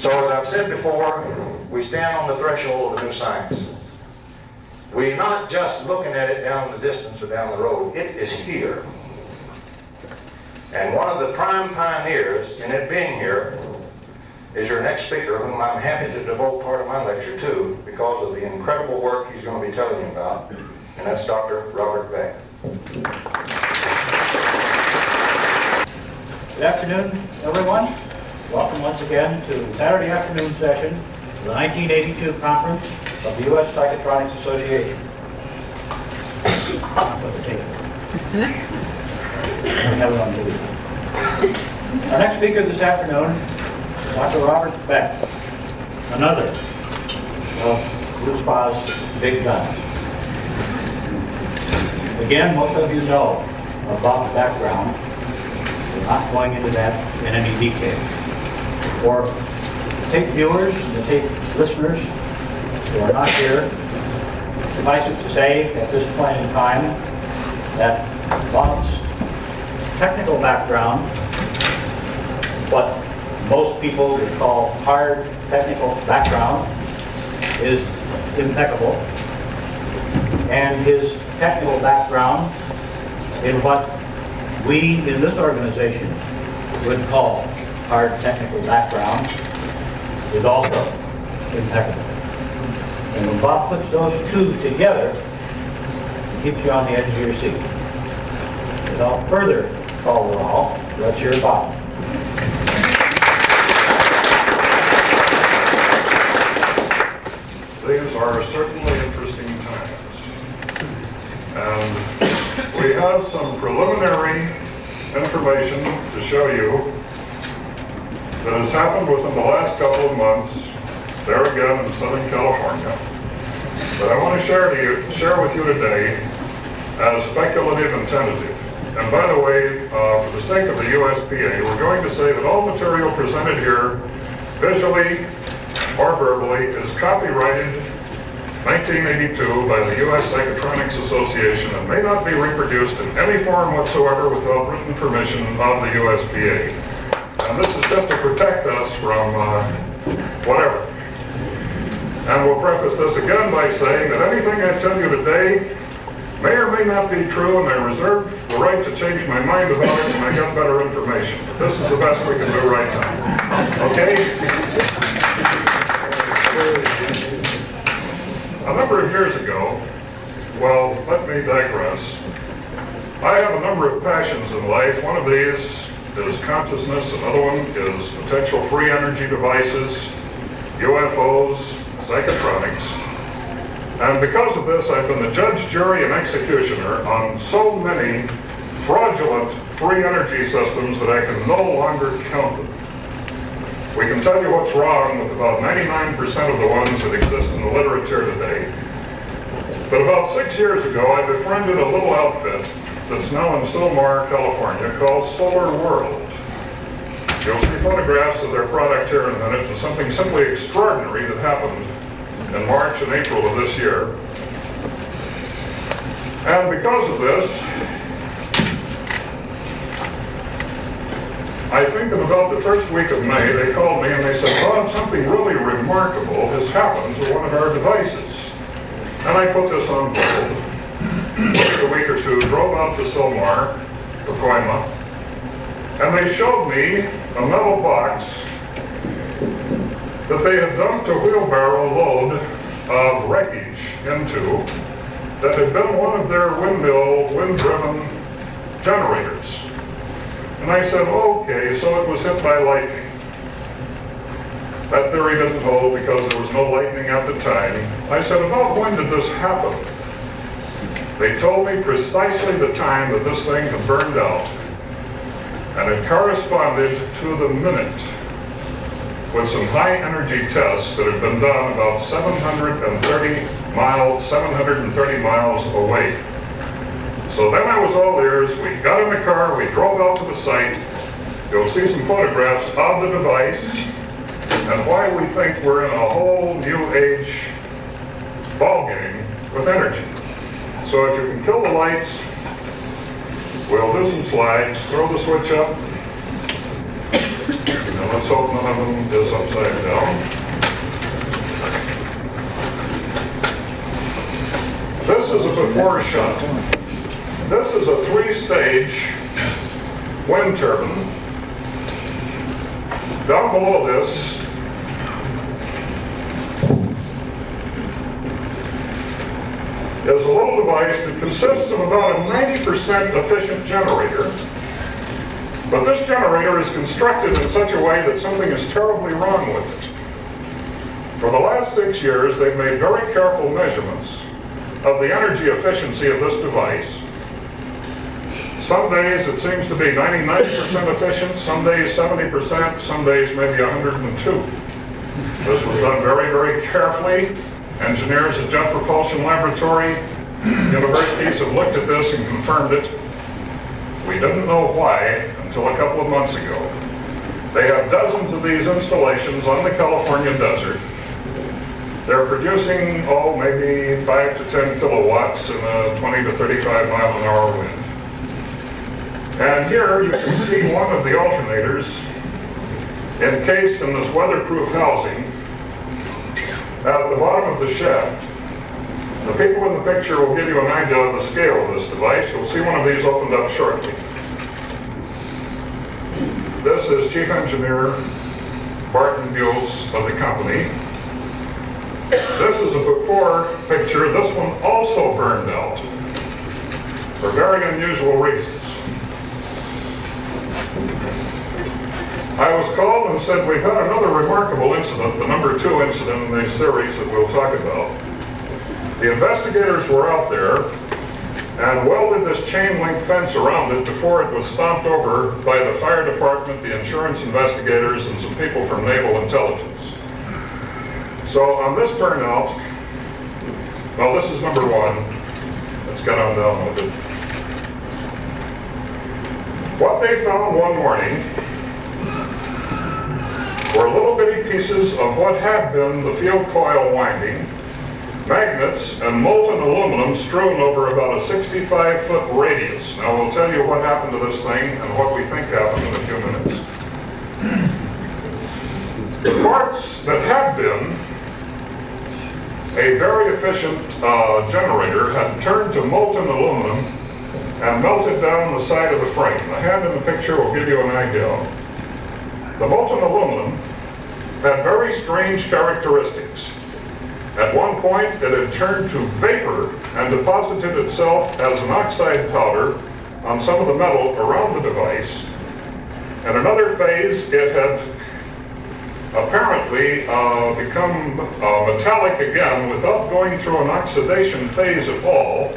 So as I've said before, we stand on the threshold of new science. We're not just looking at it down the distance or down the road. It is here. And one of the prime pioneers in it being here is your next speaker, whom I'm happy to devote part of my lecture to because of the incredible work he's going to be telling you about, and that's Dr. Robert Beck. Good afternoon, everyone. Welcome once again to the Saturday afternoon session of the 1982 conference of the U.S. Psychotronics Association. Our next speaker this afternoon, Dr. Robert Beck, another of Blue Spa's big guns. Again, most of you know about the background. We're not going into that in any detail. For the tape viewers and the tape listeners who are not here, suffice it to say at this point in time that Bob's technical background, what most people would call hard technical background, is impeccable. And his technical background in what we in this organization would call hard technical background is also impeccable. And when Bob puts those two together, it keeps you on the edge of your seat. Without further call, let's hear Bob. These are certainly interesting times. And we have some preliminary information to show you that has happened within the last couple of months, there again in Southern California, that I want to share with you today as speculative and tentative. And by the way, for the sake of the USPA, we're going to say that all material presented here, visually or verbally, is copyrighted 1982 by the U.S. Psychotronics Association and may not be reproduced in any form whatsoever without written permission of the USPA. And this is just to protect us from whatever. And we'll preface this again by saying that anything I tell you today may or may not be true, and I reserve the right to change my mind about it when I get better information. But this is the best we can do right now. Okay? A number of years ago, well, let me digress. I have a number of passions in life. One of these is consciousness. Another one is potential free energy devices, UFOs, psychotronics. And because of this, I've been the judge, jury, and executioner on so many fraudulent free energy systems that I can no longer count them. We can tell you what's wrong with about 99% of the ones that exist in the literature today. But about 6 years ago, I befriended a little outfit that's now in Sylmar, California, called Solar World. You'll see photographs of their product here in a minute, and something simply extraordinary that happened in March and April of this year. And because of this, I think in about the first week of May, they called me and they said, Bob, something really remarkable has happened to one of our devices. And I put this on hold, waited a week or two, drove out to Sylmar, Pacoima, and they showed me a metal box that they had dumped a wheelbarrow load of wreckage into that had been one of their wind-driven generators. And I said, okay, so it was hit by lightning. That theory didn't hold because there was no lightning at the time. I said, about when did this happen? They told me precisely the time that this thing had burned out. And it corresponded to the minute with some high energy tests that had been done about 730 miles away. So then I was all ears. We got in the car, we drove out to the site. You'll see some photographs of the device and why we think we're in a whole new age ballgame with energy. So if you can kill the lights, we'll do some slides, throw the switch up. Now Let's hope none of them is upside down. This is a before shot. This is a 3-stage wind turbine. Down below this is a little device that consists of about a 90% efficient generator. But this generator is constructed in such a way that something is terribly wrong with it. For the last 6 years, they've made very careful measurements of the energy efficiency of this device. Some days it seems to be 99% efficient, some days 70%, some days maybe 102. This was done very, very carefully. Engineers at Jet Propulsion Laboratory, universities have looked at this and confirmed it. We didn't know why until a couple of months ago. They have dozens of these installations on the California desert. They're producing, maybe 5 to 10 kilowatts in a 20 to 35 mile an hour wind. And here you can see one of the alternators encased in this weatherproof housing at the bottom of the shaft. The people in the picture will give you an idea of the scale of this device. You'll see one of these opened up shortly. This is Chief Engineer Barton Buells of the company. This is a before picture. This one also burned out for very unusual reasons. I was called and said, we've had another remarkable incident, the number 2 incident in this series that we'll talk about. The investigators were out there and welded this chain link fence around it before it was stomped over by the fire department, the insurance investigators, and some people from Naval Intelligence. So on this burnout, well, this is number 1. Let's get on down with it. What they found one morning were little bitty pieces of what had been the field coil winding, magnets, and molten aluminum strewn over about a 65-foot radius. Now we'll tell you what happened to this thing and what we think happened in a few minutes. The parts that had been a very efficient generator had turned to molten aluminum and melted down the side of the frame. The hand in the picture will give you an idea. The molten aluminum had very strange characteristics. At one point, it had turned to vapor and deposited itself as an oxide powder on some of the metal around the device. In another phase, it had apparently become metallic again without going through an oxidation phase at all.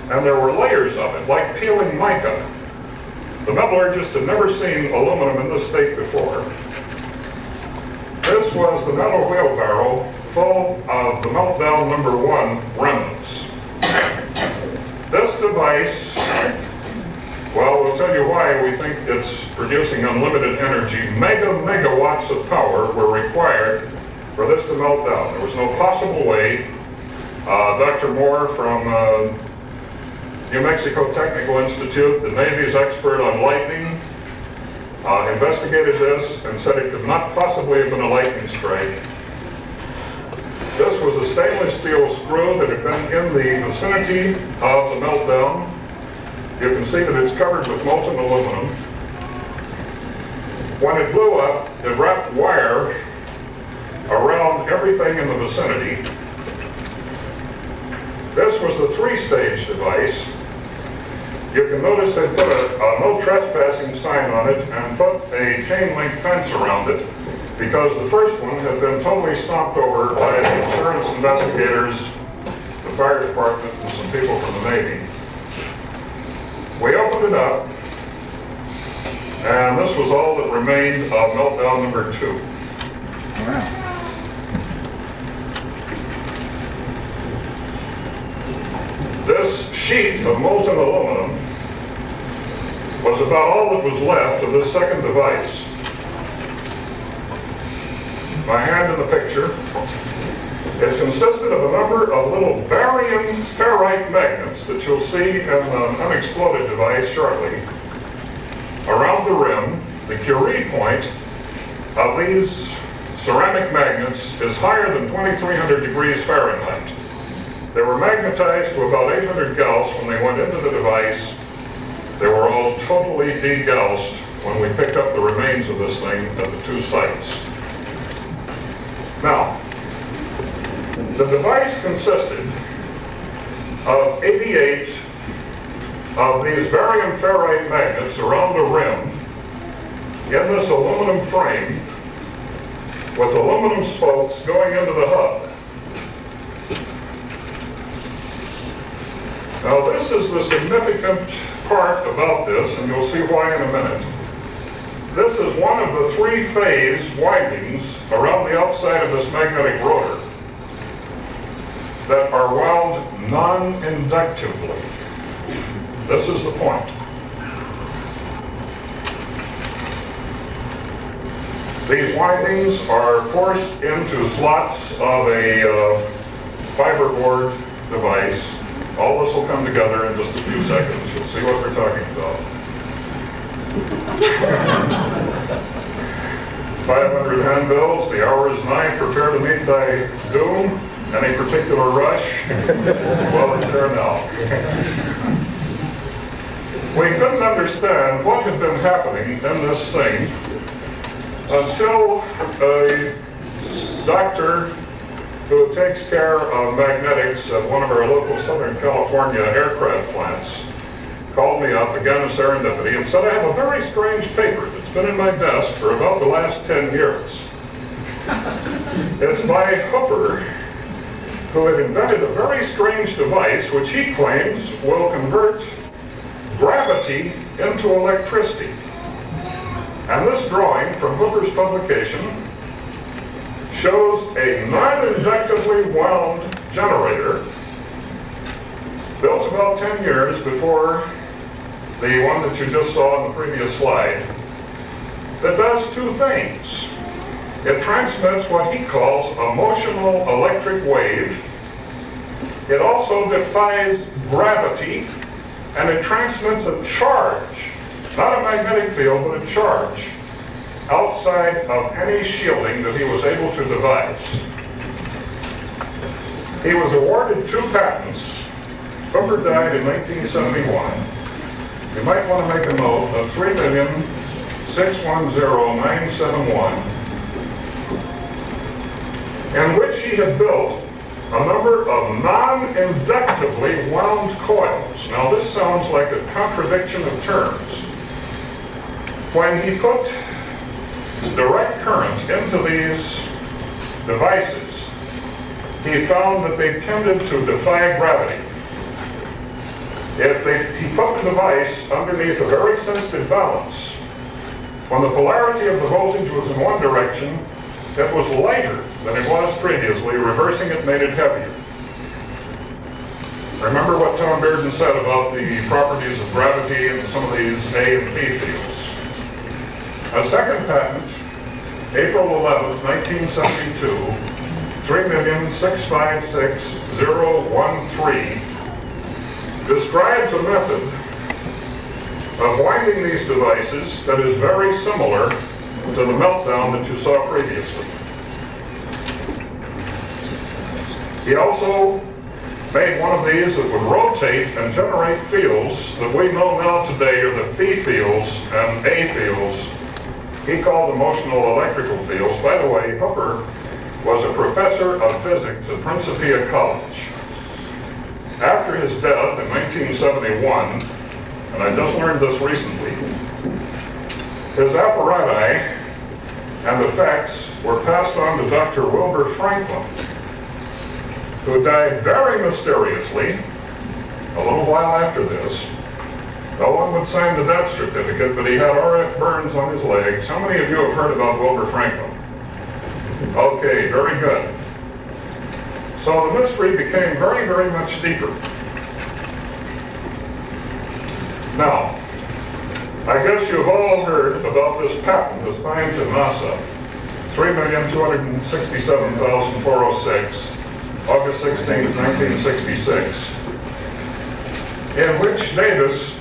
And there were layers of it, like peeling mica. The metallurgist had never seen aluminum in this state before. This was the metal wheelbarrow full of the meltdown number 1 remnants. This device, well, we'll tell you why we think it's producing unlimited energy. Megawatts of power were required for this to melt down. There was no possible way. Dr. Moore from New Mexico Technical Institute, the Navy's expert on lightning, investigated this and said it could not possibly have been a lightning strike. This was a stainless steel screw that had been in the vicinity of the meltdown. You can see that it's covered with molten aluminum. When it blew up, it wrapped wire around everything in the vicinity. This was the 3-stage device. You can notice they put a no trespassing sign on it and put a chain link fence around it because the first one had been totally stomped over by the insurance investigators, the fire department, and some people from the Navy. We opened it up, and this was all that remained of meltdown number 2. Wow. This sheet of molten aluminum was about all that was left of this second device. My hand in the picture. It consisted of a number of little barium ferrite magnets that you'll see in an unexploded device shortly. Around the rim, the Curie point of these ceramic magnets is higher than 2,300 degrees Fahrenheit. They were magnetized to about 800 Gauss when they went into the device. They were all totally degaussed when we picked up the remains of this thing at the two sites. Now, the device consisted of 88 of these barium ferrite magnets around the rim in this aluminum frame with aluminum spokes going into the hub. Now this is the significant part about this, and you'll see why in a minute. This is one of the three-phase windings around the outside of this magnetic rotor that are wound non-inductively. This is the point. These windings are forced into slots of a fiberboard device. All this will come together in just a few seconds. You'll see what we're talking about. 500 handbills, the hour is 9, prepare to meet thy doom. Any particular rush? Well, it's there now. We couldn't understand what had been happening in this thing until a doctor who takes care of magnetics at one of our local Southern California aircraft plants called me up, again a serendipity, and said, I have a very strange paper that's been in my desk for about the last 10 years. It's by Hooper, who had invented a very strange device which he claims will convert gravity into electricity. And this drawing from Hooper's publication shows a non-inductively wound generator built about 10 years before the one that you just saw on the previous slide that does two things. It transmits what he calls a motional electric wave. It also defies gravity, and it transmits a charge, not a magnetic field, but a charge, outside of any shielding that he was able to devise. He was awarded 2 patents. Hooper died in 1971. You might want to make a note of 3,610,971, in which he had built a number of non-inductively wound coils. Now this sounds like a contradiction of terms. When he put direct current into these devices, he found that they tended to defy gravity. If he put the device underneath a very sensitive balance, when the polarity of the voltage was in one direction, it was lighter than it was previously. Reversing it made it heavier. Remember what Tom Bearden said about the properties of gravity in some of these A and P fields. A second patent, April 11th, 1972, 3,656,013, describes a method of winding these devices that is very similar to the meltdown that you saw previously. He also made one of these that would rotate and generate fields that we know now today are the P fields and A fields. He called them motional electrical fields. By the way, Hooper was a professor of physics at Principia College. After his death in 1971, and I just learned this recently, his apparati and effects were passed on to Dr. Wilbur Franklin, who died very mysteriously a little while after this. No one would sign the death certificate, but he had RF burns on his legs. How many of you have heard about Wilbur Franklin? Okay, very good. So the mystery became very, very much deeper. Now, I guess you've all heard about this patent assigned to NASA, 3,267,406, August 16, 1966, in which Davis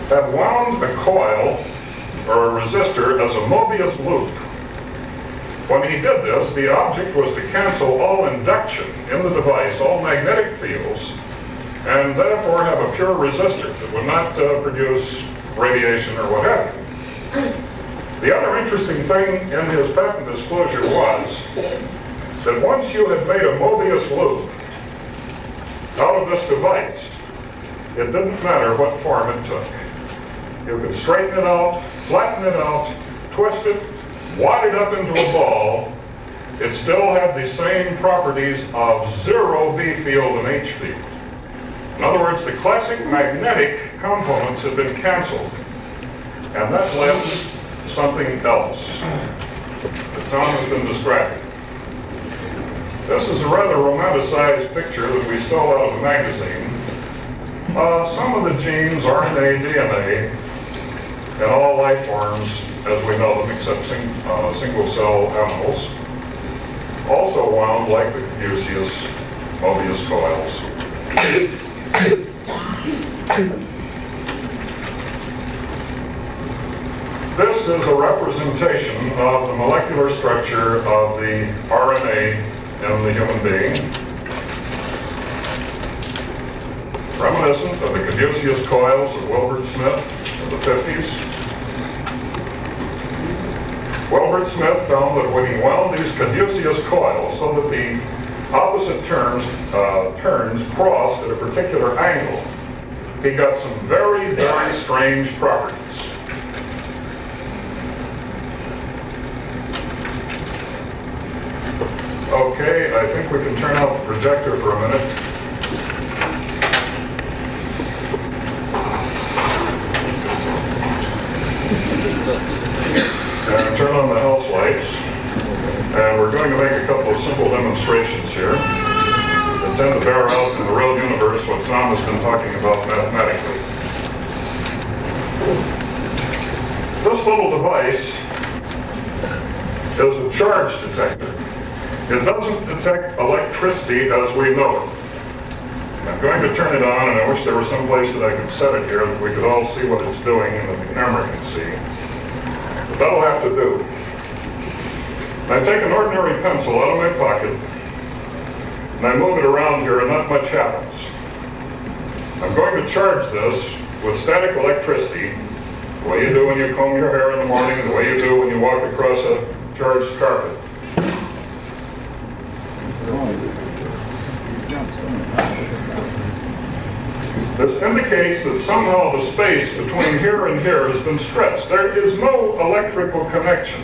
had wound a coil or a resistor as a Mobius loop. When he did this, the object was to cancel all induction in the device, all magnetic fields, and therefore have a pure resistor that would not produce radiation or what have you. The other interesting thing in his patent disclosure was that once you had made a Mobius loop out of this device, it didn't matter what form it took. You could straighten it out, flatten it out, twist it, wad it up into a ball. It still had the same properties of zero B field and H field. In other words, the classic magnetic components have been canceled. And that left something else that Tom has been describing. This is a rather romanticized picture that we stole out of a magazine. Some of the genes, RNA, DNA, in all life forms as we know them, except single-cell animals, also wound like the caduceus Mobius coils. This is a representation of the molecular structure of the RNA in the human being, reminiscent of the caduceus coils of Wilbert Smith in the 50s. Wilbert Smith found that when he wound these caduceus coils so that the opposite turns crossed at a particular angle, he got some very, very strange properties. Okay, I think we can turn out the projector for a minute. And turn on the house lights. And we're going to make a couple of simple demonstrations here that tend to bear out in the real universe what Tom has been talking about mathematically. This little device is a charge detector. It doesn't detect electricity as we know it. I'm going to turn it on, and I wish there was some place that I could set it here that we could all see what it's doing and that the camera can see. But that'll have to do. I take an ordinary pencil out of my pocket, and I move it around here, and not much happens. I'm going to charge this with static electricity, the way you do when you comb your hair in the morning, the way you do when you walk across a charged carpet. This indicates that somehow the space between here and here has been stretched. There is no electrical connection.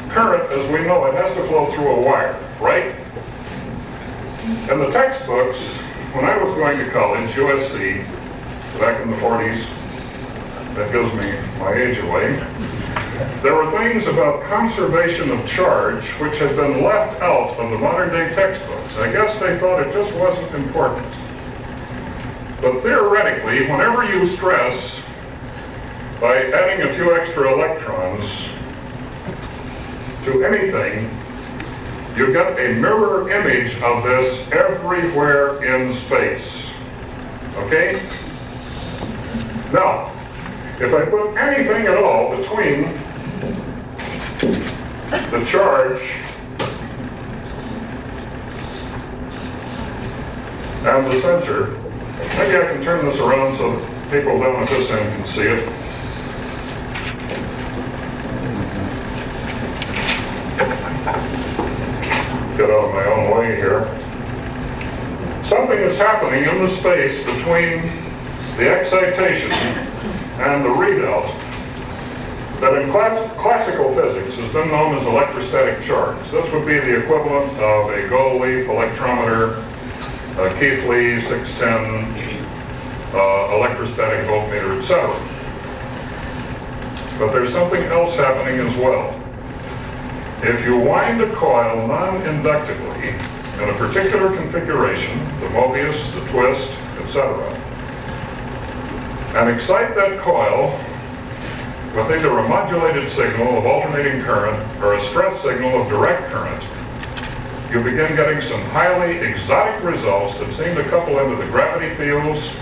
Current, as we know it, has to flow through a wire, right? In the textbooks, when I was going to college, USC, back in the 40s, that gives me my age away, there were things about conservation of charge which had been left out of the modern day textbooks. I guess they thought it just wasn't important. But theoretically, whenever you stress by adding a few extra electrons to anything, you get a mirror image of this everywhere in space. Okay? Now, if I put anything at all between the charge and the sensor, maybe I can turn this around so that people down at this end can see it. Get out of my own way here. Something is happening in the space between the excitation and the readout that in classical physics has been known as electrostatic charge. This would be the equivalent of a gold leaf electrometer, a Keithley 610 electrostatic voltmeter, etc. But there's something else happening as well. If you wind a coil non-inductively in a particular configuration, the Mobius, the twist, etc., and excite that coil with either a modulated signal of alternating current or a stress signal of direct current, you begin getting some highly exotic results that seem to couple into the gravity fields